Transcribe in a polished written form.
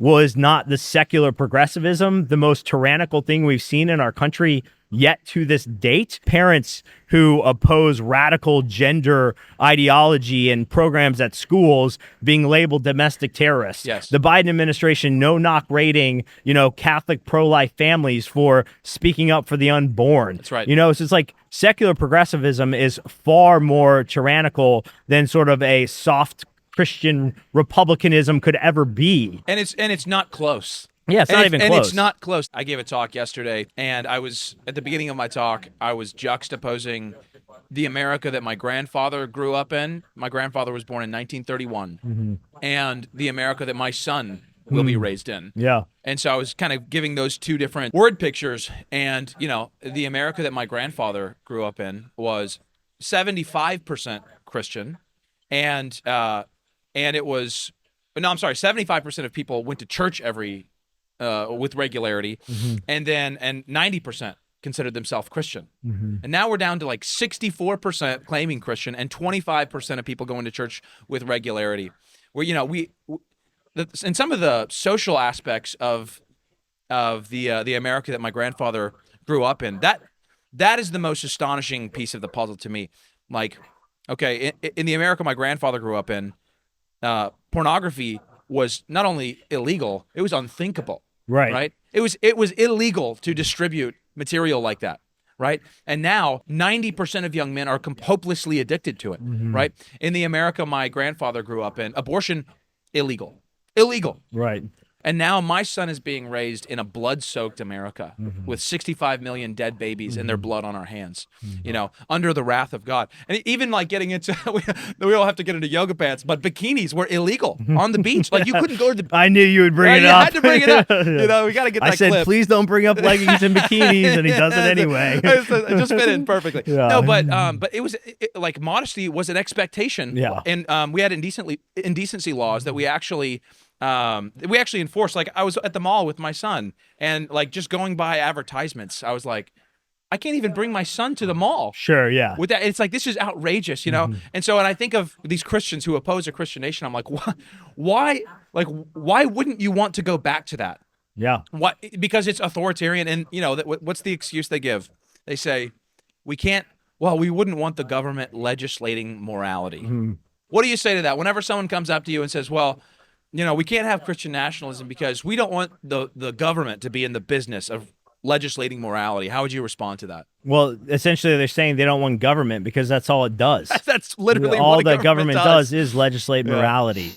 was not the secular progressivism, the most tyrannical thing we've seen in our country yet to this date. Parents who oppose radical gender ideology and programs at schools being labeled domestic terrorists. Yes. The Biden administration no-knock rating, Catholic pro-life families for speaking up for the unborn. That's right. So it's like secular progressivism is far more tyrannical than sort of a soft Christian republicanism could ever be. And it's not close. Yeah, it's not even close. And it's not close. I gave a talk yesterday, and at the beginning of my talk, I was juxtaposing the America that my grandfather grew up in. My grandfather was born in 1931, and the America that my son will be raised in. Yeah. And so I was kind of giving those two different word pictures, and the America that my grandfather grew up in was 75% Christian, and it was 75% of people went to church with regularity, and 90% considered themselves Christian. And now we're down to like 64% claiming Christian and 25% of people going to church with regularity. Where and some of the social aspects of the America that my grandfather grew up in, that is the most astonishing piece of the puzzle to me. Like, okay, in the America my grandfather grew up in, pornography was not only illegal, it was unthinkable. Right. It was illegal to distribute material like that. Right. And now 90% of young men are hopelessly addicted to it. Right. In the America my grandfather grew up in, abortion, illegal. Right. And now my son is being raised in a blood-soaked America with 65 million dead babies and their blood on our hands, under the wrath of God. And even like getting into, we all have to get into yoga pants, but bikinis were illegal on the beach. Like you couldn't go to the I knew you would bring it You up. had to bring it up. We got to get that I said, clip. please don't bring up leggings and bikinis, and he does it anyway. It just fit in perfectly. Yeah. No, but it was like modesty was an expectation. Yeah. And we had indecency laws that we actually enforced. Like I was at the mall with my son, and like just going by advertisements, I was like, I can't even bring my son to the mall. Sure, yeah. With that, it's like, this is outrageous, And so, and I think of these Christians who oppose a Christian nation. I'm like, why wouldn't you want to go back to that? Yeah. What? Because it's authoritarian, and what's the excuse they give? They say, we wouldn't want the government legislating morality. What do you say to that? Whenever someone comes up to you and says, well, we can't have Christian nationalism because we don't want the government to be in the business of legislating morality. How would you respond to that? Well, essentially, they're saying they don't want government because that's all it does. That's literally all what the government does is legislate morality.